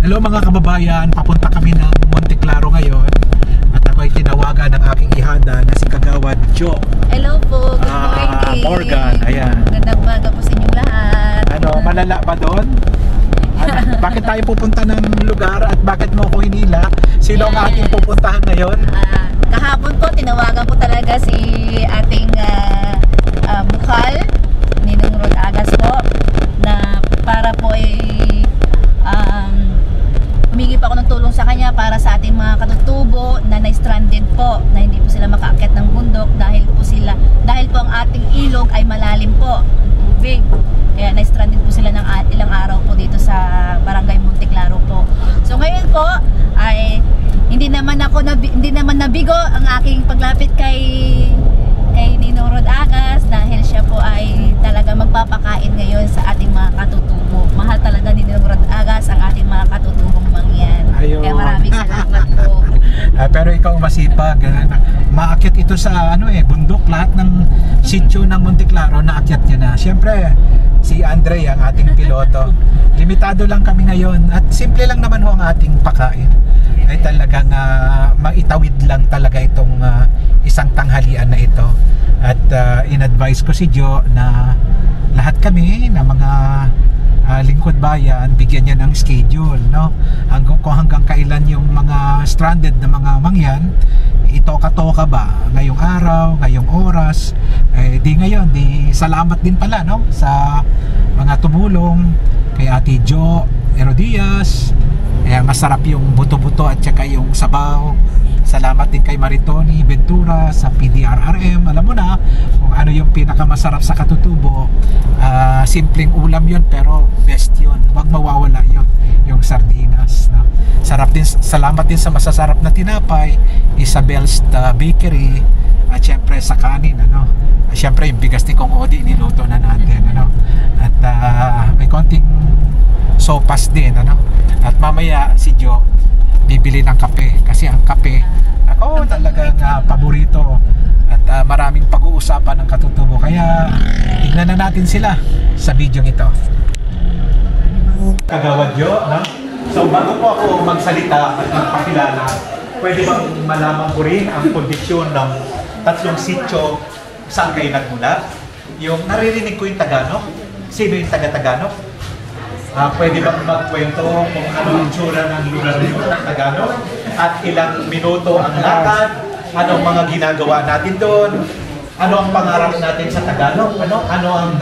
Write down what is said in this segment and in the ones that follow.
Hello mga kababayan, papunta kami ng Monte Claro ngayon at ako ay tinawagan ng aking ihanda na si Kagawad Jo. Hello po, good morning. Morgan, ayan. Magandang umaga po sa inyong lahat. Ano, malala ba doon? Bakit tayo pupunta ng lugar at bakit mo ako hinila? Sino ang ating pupuntahan ngayon? Kahapon po, tinawagan po talaga si ating bukal, Ninong Rod Agas po, na para po ay humingi pa ako ng tulong sa kanya para sa ating mga katutubo na na-stranded po, na hindi po sila makaakyat ng bundok dahil po ang ating ilog ay malalim po, tubig. Kaya na-stranded po sila ng ilang araw po dito sa Barangay Monte Claro po. So ngayon po ay hindi naman nabigo ang aking paglapit kay Ninong Rod Agas dahil siya po ay talaga magpapakain ngayon sa ating mga katutubo. Mahal talaga ni Ninong Rod Agas ang ating mga katutubong mangyan. Ayun. Kaya maraming salamat po. Pero ikaw masipag, maakyat ito sa bundok, lahat ng sitio ng Monte Claro naakyat niya na. Siyempre, si Andre ang ating piloto. Limitado lang kami ngayon at simple lang naman ho ang ating pakain. Ay talagang maitawid lang talaga itong isang tanghalian na ito. At in-advise ko si Jo na lahat kami na mga lingkod bayan, bigyan niya ng schedule, no? Kung hanggang kailan yung mga stranded na mga mangyan, itoka-toka ba ngayong araw, ngayong oras, di ngayon, di salamat din pala, no? Sa mga tumulong kay Ate Jo Herodias. Masarap yung buto-buto at saka yung sabaw. Salamat din kay Maritoni Ventura sa PDRRM. Alam mo na kung ano yung pinakamasarap sa katutubo. Simpleng ulam yun pero best yun. Huwag mawawala yun, yung sardinas, no? Sarap din. Salamat din sa masasarap na tinapay, Isabel's Bakery, at syempre sa kanin, syempre yung bigas ni Kong Odi niluto na natin, at may konting sopas din, at mamaya si Jo bibili ng kape kasi ang kape ako talagang paborito at maraming pag-uusapan ng katutubo, kaya tignan na natin sila sa video ito. Kagawad Jo, so bago po ako magsalita at magpakilala, pwede bang malaman ko rin ang kondisyon ng tatlong sityo saan kayo nagmula? Yung naririnig ko yung Tagalog. Sino yung taga-Tagalog? Pwede bang magkwento kung ano ang tsura ng lugar nyo ng Tagalog? At ilang minuto ang lakad? Anong mga ginagawa natin doon? Ano ang pangarap natin sa Tagalog? Ano ang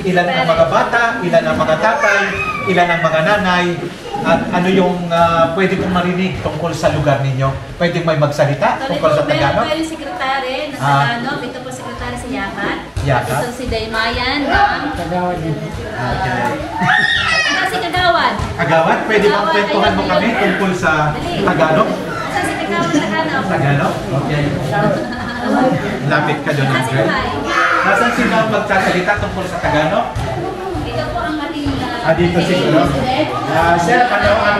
ilan ang mga bata? Ilan ang mga tatay? Ilan ang mga nanay? At ano yung pwede kong marinig tungkol sa lugar ninyo? Pwede may magsalita tungkol sa Tagalog? Meron sekretary na Tagalog. Ito po sekretary si Yakat. Yakat? Ito si Daymayan ng Kagawad. Okay. Ito si Kagawad. Kagawad, pwede bang kwentuhan mo kami tungkol sa Tagalog? Ito si Kagawad Tagalog. Tagalog? Okay. Lapit ka doon, Andre. Nasaan sino ang magsasalita tungkol sa Tagalog? Ito po ang ating Dito siguro. Sir, ano ang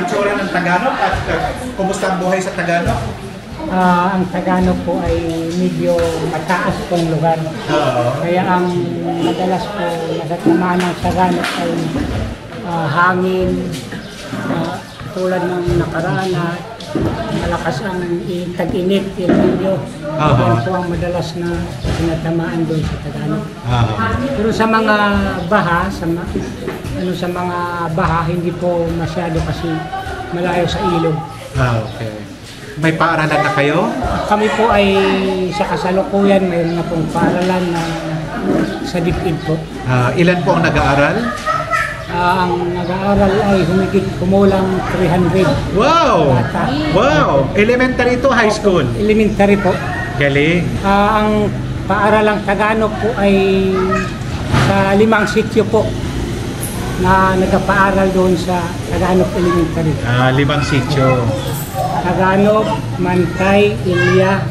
itsura ng Tagalog at kumusta ang buhay sa Tagalog? Ang Tagalog po ay medyo mataas pong lugar. Kaya ang madalas po nasatamaan ng Tagalog ay hangin, tulad ng nakaraan na malakas ang tag-init, El-Nino. Yan po ang madalas na sinatamaan doon sa Tagalog. Pero sa mga baha, sa mga baha, hindi po masyado kasi malayo sa ilog. Okay. May paaralan na kayo? Kami po ay sa kasalukuyan, mayroon na pong paaralan na sa dipid po. Ilan po ang nag-aaral? Ang nag-aaral ay kumulang 300. Wow! Bata. Wow! Elementary to high school? Elementary po. Galing! Ang paaralang Tagalog po ay sa 5 sityo po na nagpaaral doon sa Tagalog Elementary. 5 sityo. Tagalog, Mantay, Ilya,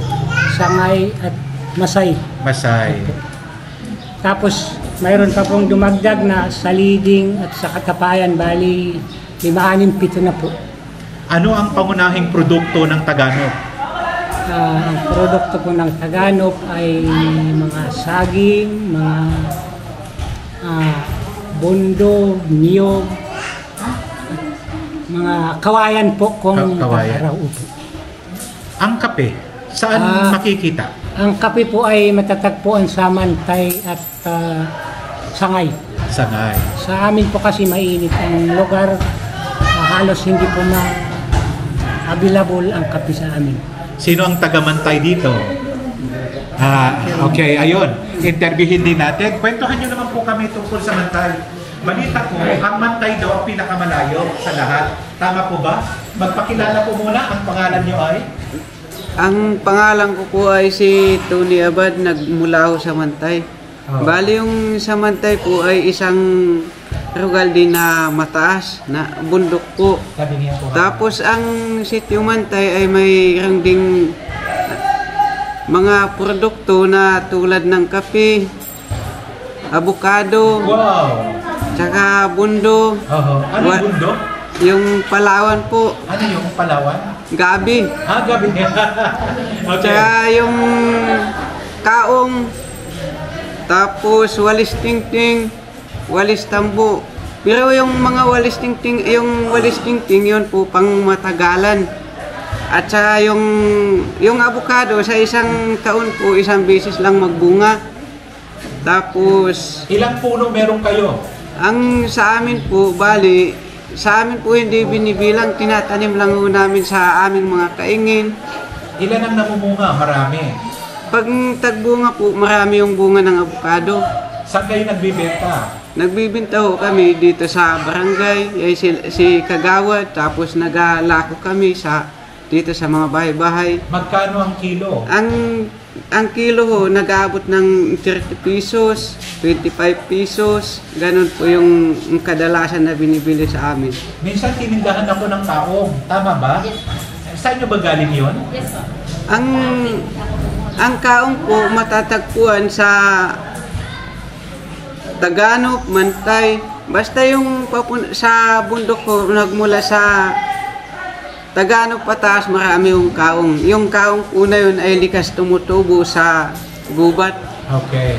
Sangay at Masay. Masay. Tapos mayroon pa pong dumagdag na sa Liding at sa Katapayan, bali 5, 6, 7 na po. Ano ang pangunahing produkto ng Tagalog? Ang produkto po ng Tagalog ay mga saging, mga bundo, niyog, Mga kawayan po kung Kawayan. araw upo. Ang kape, saan makikita? Ang kape po ay matatagpuan sa Mantay at Sangay. Sangay. Sa amin po kasi mainit ang lugar. Halos hindi po available ang kape sa amin. Sino ang taga-Mantay dito? Okay, ayun. Interviewin din natin. Kwentuhan nyo naman po kami tungkol sa Mantay. Balita ko, ang Mantay daw ang pinakamalayo sa lahat. Tama po ba? Magpakilala po muna. Ang pangalan nyo ay? Ang pangalan ko po ay si Tony Abad, nagmula ako sa Mantay. Bali yung sa Mantay po ay isang rugal din na mataas, na bundok po. Tapos ang sitio Mantay ay mayroon ding mga produkto na tulad ng kape, abukado, tsaka bundo. Ano yung bundo? Yung Palawan po. Ano yung Palawan? Gabi. Gabi. Okay. Tsaka yung kaong, tapos walis tingting, walis tambo. Pero yung mga walis tingting, yun po pang matagalan. At saka yung avocado sa isang taon po, isang beses lang magbunga. Tapos Ilang puno meron kayo? ang sa amin po, bali, sa amin po hindi binibilang, tinatanim lang po namin sa aming mga kaingin. Ilan ang namumunga? Marami. Pag tagbunga po, marami yung bunga ng avocado. Saan kayo nagbibenta? Nagbibinta ho kami dito sa barangay, si Kagawad, tapos nagalako kami dito sa mga bahay-bahay. Magkano ang kilo? Ang kilo ho, nag-aabot ng 30 pesos, 25 pesos, ganun po yung kadalasan na binibili sa amin. Minsan tinindahan ako ng taong. Tama ba? Yes, po. Saan nyo ba galing yun? Yes, po. Ang kaong po matatagpuan sa Taganok, Mantay, basta yung sa bundok ko, nagmula sa Taganok pataas, marami yung kaong. Yung kaong po na yun ay likas tumutubo sa gubat. Okay.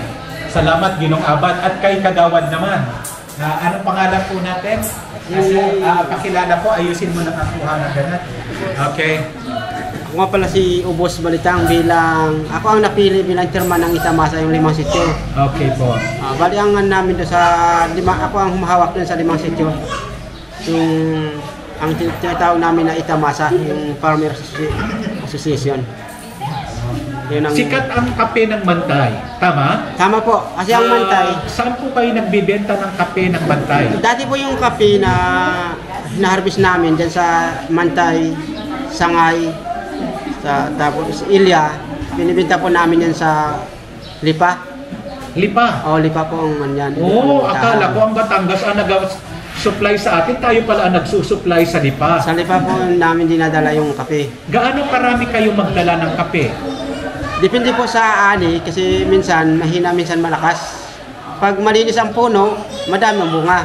Salamat, Ginong Abad. At kay Kagawad naman. Anong pangalan po natin? Kasi pakilala po, ayusin mo na ang kuha ng ganat. Okay. Ako nga pala si Ubos Balitang bilang, ako ang napili bilang chairman ng Itamasa, yung 5 sityo. Okay po. Bali ang namin doon sa ako ang humahawak doon sa 5 sityo. Yung ang tinatawag namin na Itamasa, yung Farmer Association. Yun ang, Sikat ang kape ng Mantay. Tama? Tama po, kasi ang Mantay. Saan po kayo nagbibenta ng kape ng Mantay? Dati po yung kape na hina-harvest namin dyan sa Mantay, Sangay, tapos Ilya, binibenta po namin yan sa Lipa. Lipa? Lipa po ang yan. Akala ko ang Batangas ang nag-supply sa atin. Tayo pala ang nagsusupply sa Lipa. Sa Lipa po namin dinadala yung kape. Gaano karami kayo magdala ng kape? Depende po sa ani kasi minsan mahina, minsan malakas. Pag malinis ang puno, madami ang bunga.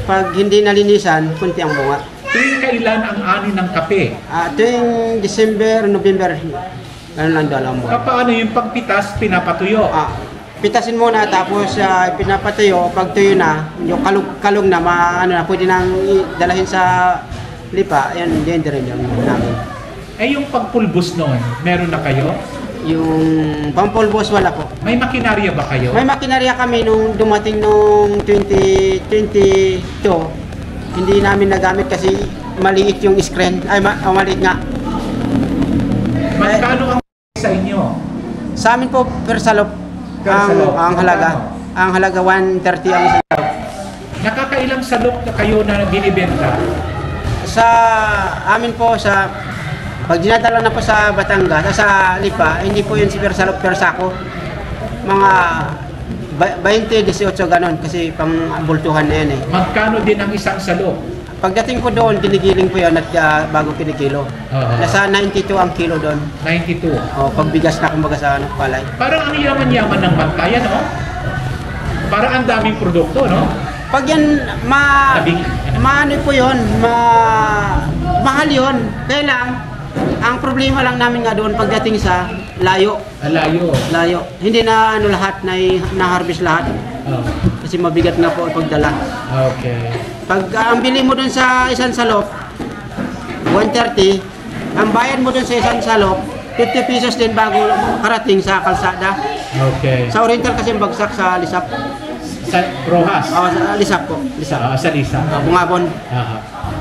Pag hindi nalinisan, kunti ang bunga. Tuwing kailan ang ani ng kape? Tuwing December, November, ganun lang dalawang buwan. Paano yung pagpitas, pinapatuyo? Pitasin muna tapos pinapatuyo. Pag tuyo na, yung kalog na, pwede nang dalahin sa Lipa. Yan, din rin yung namin. Yung pagpulbos noon, meron na kayo? Yung pampulbos wala po. May makinarya ba kayo? May makinarya kami nung dumating nung 2022. Hindi namin nagamit kasi maliit yung screen. Maliit nga. Magkano ang sa inyo? Sa amin po per salop ang halaga. Ang halaga 130 ang isang salop. Nakakailang salop na kayo na binibenta? Sa amin po pag dinadala na po sa Batangas, sa Lipa, hindi po yun si per salop per sako. Mga 20, 18 ganon kasi pang bultuhan na yan eh. Magkano din ang isang salop? Pagdating ko doon, kinigiling ko yan at bago kinikilo. Nasa 92 ang kilo doon. 92? Pagbigas na kumbaga sa palay. Parang ang yaman-yaman ng Mantay, no? Parang ang daming produkto, no? Pag yan, ano po yun, mahal yun. Kaya lang, ang problema lang namin nga doon pagdating sa layo. Layo. Hindi na lahat na-harvest lahat. Kasi mabigat nga po ang pagdala. Okay. Pag ang bili mo doon sa isang salop, 130. Ang bayad mo dun sa isang salop, 50 pesos din bago karating sa kalsada. Okay. Sa Oriental kasi bagsak sa Lisap. Sa Rojas? Sa Lisap po. Lisap. Sa Lisa. Bungabon.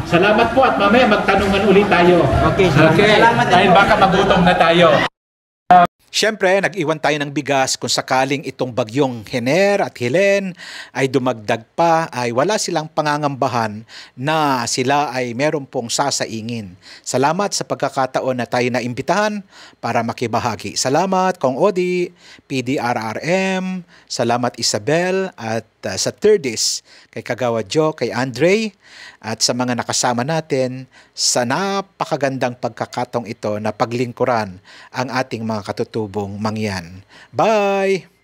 Salamat po at mamaya magtanungan ulit tayo. Okay. Salamat. Dahil baka magutom na tayo. Siyempre, nag-iwan tayo ng bigas kung sakaling itong bagyong Hener at Helen ay dumagdag pa, ay wala silang pangangambahan na sila ay meron pong sasaingin. Salamat sa pagkakataon na tayo naimbitahan para makibahagi. Salamat Kong Odi, PDRRM, salamat Isabel at sa Thirdis, kay Kagawad Joe, kay Andre, at sa mga nakasama natin sa napakagandang pagkakataong ito na paglingkuran ang ating mga katutubong mangyan. Bye!